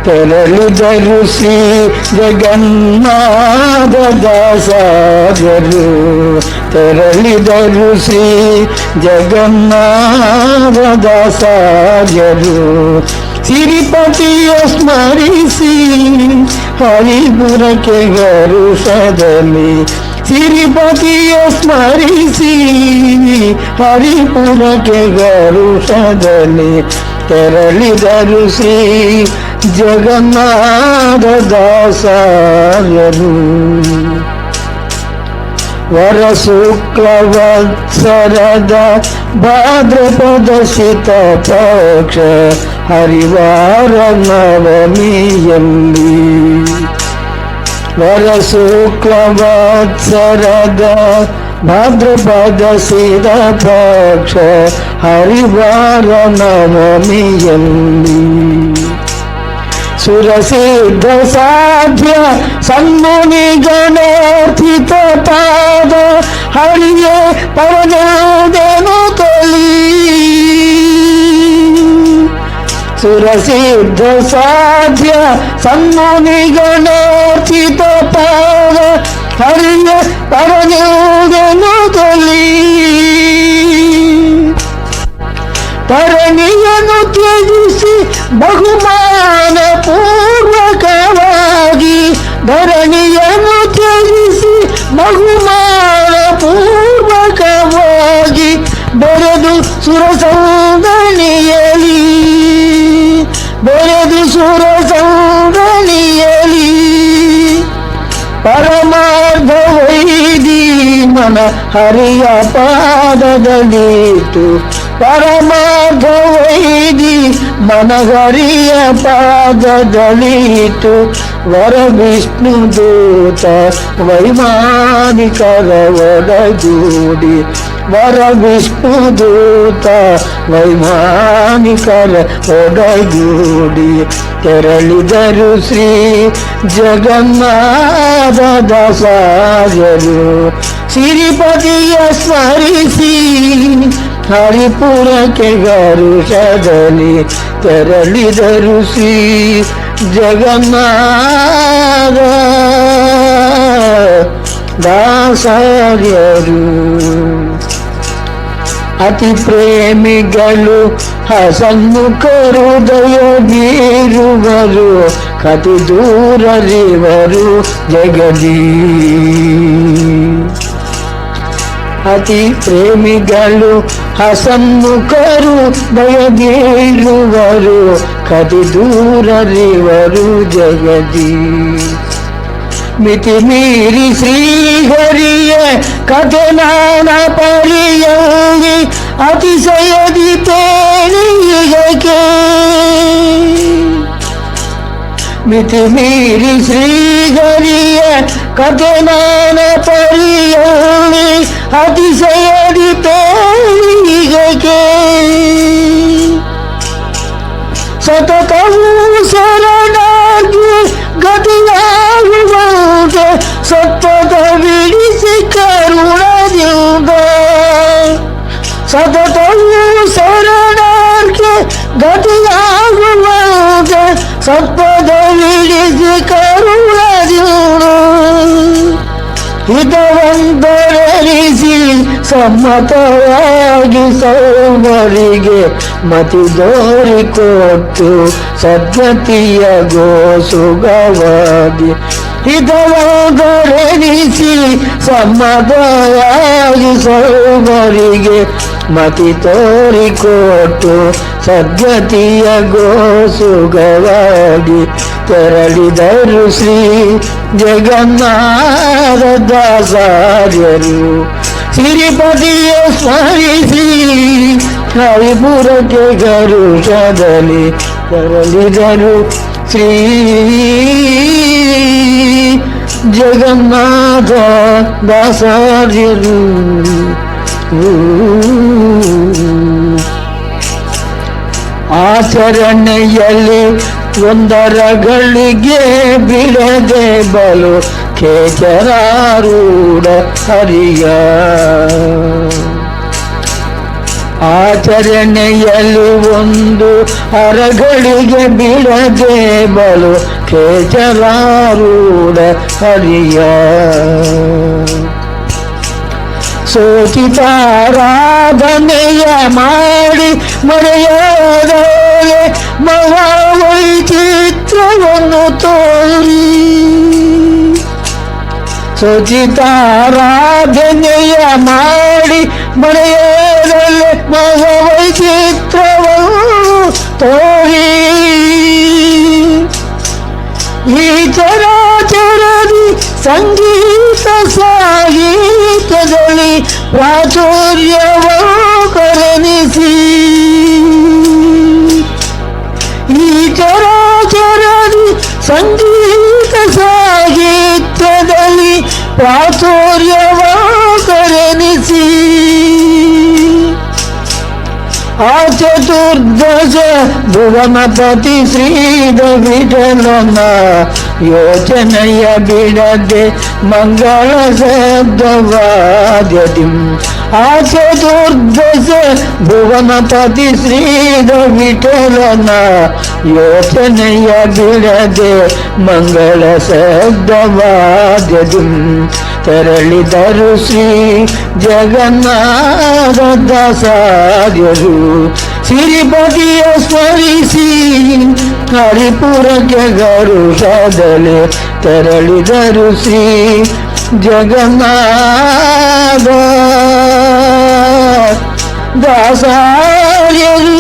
ತೆರಳಿದರು ಶ್ರೀ ಜಗನ್ನಾಥ ದಾಸರು. ತೆರಳಿದರು ಶ್ರೀ ಜಗನ್ನಾಥ ದಾಸರು. ಸಿರಿಪತಿಯ ಸ್ಮರಿಸಿ ಹರಿಪುರಕ್ಕೆ ಗರುಷದಲ್ಲಿ. ಸಿರಿಪತಿಯ ಸ್ಮರಿಸಿ ಹರಿಪುರಕ್ಕೆ ಗರುಷದಲ್ಲಿ. ತೆರಳಿದರು ಶ್ರೀ ಜಗನ್ನಾಥ ದಾಸರು. ವರ ಶುಕ್ಲವತ್ಸರದ ಭಾದ್ರಪದ ಶೀತ ಪಕ್ಷ ಹರಿವಾರ ನವಮಿಯಲ್ಲಿ. ವರ ಶುಕ್ಲವತ್ಸರದ ಭಾದ್ರಪದ ಶೀತ ಪಕ್ಷ ಹರಿವಾರ ನವಮಿಯಲ್ಲಿ. ಸುರಸಿದ್ಧ ಸಾಧ್ಯ ಸನ್ಮುನಿ ಗಣೋರ್ಥಿತ ಪಾದ ಹರಿಯೇ ಪರದೇನು ತಲಿ. ಸುರಸಿದ್ಧ ಸಾಧ್ಯ ಸನ್ಮುನಿ ಗಣೋರ್ಥಿತ ಪಾದ ಹರಿಯೇ ಪರದೇನು ತಲಿ. ತರಣಿಯನ್ನು ತ್ಯಜಿಸಿ ಬಹುಮಾನ ಪೂರ್ವಕವಾಗಿ. ಧರಣಿಯನ್ನು ತ್ಯಜಿಸಿ ಬಹುಮಾನ ಪೂರ್ವಕವಾಗಿ ಬೆರೆದು ಸುರಸಂದಣಿಯಲಿ. ಬೆರೆದು ಸುರಸಂದಣಿಯಲಿ. ಪರಮಾರ್ಧ ವೈದಿ ಮನ ಹರಿಯ ಪಾದದಲ್ಲಿತು. ಪರಮಾರ್ಧ ವೈದಿ ಮನಹರಿಯ ಪಾದದಲ್ಲಿತು. ವರ ವಿಷ್ಣು ದೂತ ವೈಮಾನಿಕರ ಒಡಗೂಡಿ. ವರ ವಿಷ್ಣು ದೂತ ವೈಮಾನಿಕರ ಒಡಗೂಡಿ. ತೆರಳಿದರು ಶ್ರೀ ಜಗನ್ನಾಥ ದಾಸರು. ಸಿರಿಪತಿಯ ಸ್ಮರಿಸಿ ಹರಿಪುರಕ್ಕೆ ಗರುಷದಲ್ಲಿ. ತೆರಳಿದರು ಶ್ರೀ ಜಗನ್ನಾಥ ದಾಸರು. ಅತಿ ಪ್ರೇಮಿಗಳು ಹಸನ್ಮುಖರು ದಯ ಬೀರುವರು. ಕತಿ ದೂರರಿವರು ಜಗದೀ. ಅತಿ ಪ್ರೇಮಿಗಳು ಹಸನ್ಮುಖರು ದಯ ಬೀರುವರು. ಕತಿ ದೂರರಿವರು ಜಗದೀ. ಮಿತಿ ಮೀರಿ ಶ್ರೀಹರಿಯ ಕಥೆ ನಾನ ಪರಿಯೋಗಿ. ಅತಿಶಯದಿ ಪೇಳಿಗೆ ಮಿತಿ ಮೀರಿ ಶ್ರೀಹರಿಯ ಕಥೆ ನಾನ ಪರಿಯೋಗಿ. ಅತಿಶಯದಿ ಪೇಳಿಗೆ ಸತತವೂ ಶರಣಾಗಿ ಗತಿಯಾಗುವಂತೆ ಸತ್ತದ ಬಿಡಿಸಿ ಕರುಣದಿಂದ. ಸತತವೂ ಶರಣಾರ್ಗೆ ಗತಿಯಾಗುವಂತೆ ಸತ್ತದ ಬಿಡಿಸಿ ಕರುಣದಿಂದ. ಹಿತವಂತರೆನಿಸಿ ಸಮ್ಮತವಾಗಿ ಸೌಮರಿಗೆ ಮತಿ ದೋರಿಕೊಟ್ಟು ಸದ್ಗತಿಯ ಗೋಸುಗವಾಗಿ. ಹಿತವಂತರೆನಿಸಿ ಸಮ್ಮತವಾಗಿ ಸೌಮರಿಗೆ ಮತಿ ತೋರಿಕೊಟ್ಟು ಸದ್ಗತಿಯ ಗೋಸುಗವಾಗಿ. ತೆರಳಿದರು ಶ್ರೀ ಜಗನ್ನಾಥ ದಾಸರು. ಸಿರಿಪತಿಯ ಸ್ಮರಿಸಿ ಹರಿಪುರಕ್ಕೆ ಗರುಷದಲ್ಲಿ. ತೆರಳಿದರು ಶ್ರೀ ಜಗನ್ನಾಥ ದಾಸರು. ಆಚರಣೆಯಲ್ಲಿ ಒಂದರ ಗಳಿಗೆ ಬಿಡದೆ ಬಲು ಖೇಚರಾರೂಢ ಹರಿಯ. ಆಚರಣೆಯಲ್ಲಿ ಒಂದು ಅರಗಳಿಗೆ ಬಿಡದೆ ಬಲು ಖೇಚಲಾರೂಢ ಹರಿಯ ಸೋಚಿತಾರಾಧನೆಯ ಮಾಡಿ ಮರೆಯಾದಲೆ ಮಹಾವೈಚಿತ್ರವನ್ನು ತೋರಿ ಸೋಚಿತಾರಾಧನೆಯ ಮಾಡಿ ಮರೆಯಾದಲೆ ಮಹಾವೈಚಿತ್ರವನ್ನು ತೋರಿ ಈ ಚರಾಚರದಿ ಸಂಗೀತ ಸಾಹಿತ್ಯದಲ್ಲಿ ಪ್ರಾಚುರ್ಯವನ್ನು ಕರುಣಿಸಿ ಈ ಚರಾಚರದಿ ಸಂಗೀತ ಸಾಹಿತ್ಯದಲ್ಲಿ ಪ್ರಾಚುರ್ಯವನ್ನು ಕರುಣಿಸಿ ಆ ಚತುರ್ದಶ ಭುವನಪತಿ ಶ್ರೀದ ವಿಠಲನ ಯೋಚನೆಯ ಬಿಡದೆ ಮಂಗಳ ಶಬ್ದವಾದ್ಯತಿ ಆ ಚತುರ್ದಶ ಭುವನಪತಿ ಶ್ರೀದ ವಿಠಲನ ಯೋಚನೆಯ ಬಿಡದೆ ಮಂಗಳ ಶಬ್ದವಾದ್ಯತಿ ತೆರಳಿದರು ಶ್ರೀ ಜಗನ್ನಾಥ ದಾಸಾರ್ಯರು ಸಿರಿಪತಿಯ ಸ್ಮರಿಸಿ ಹರಿಪುರಕ್ಕೆ ಗರುಷದಲ್ಲಿ ತೆರಳಿದರು ಶ್ರೀ ಜಗನ್ನಾಥ ದಾಸಾರ್ಯರು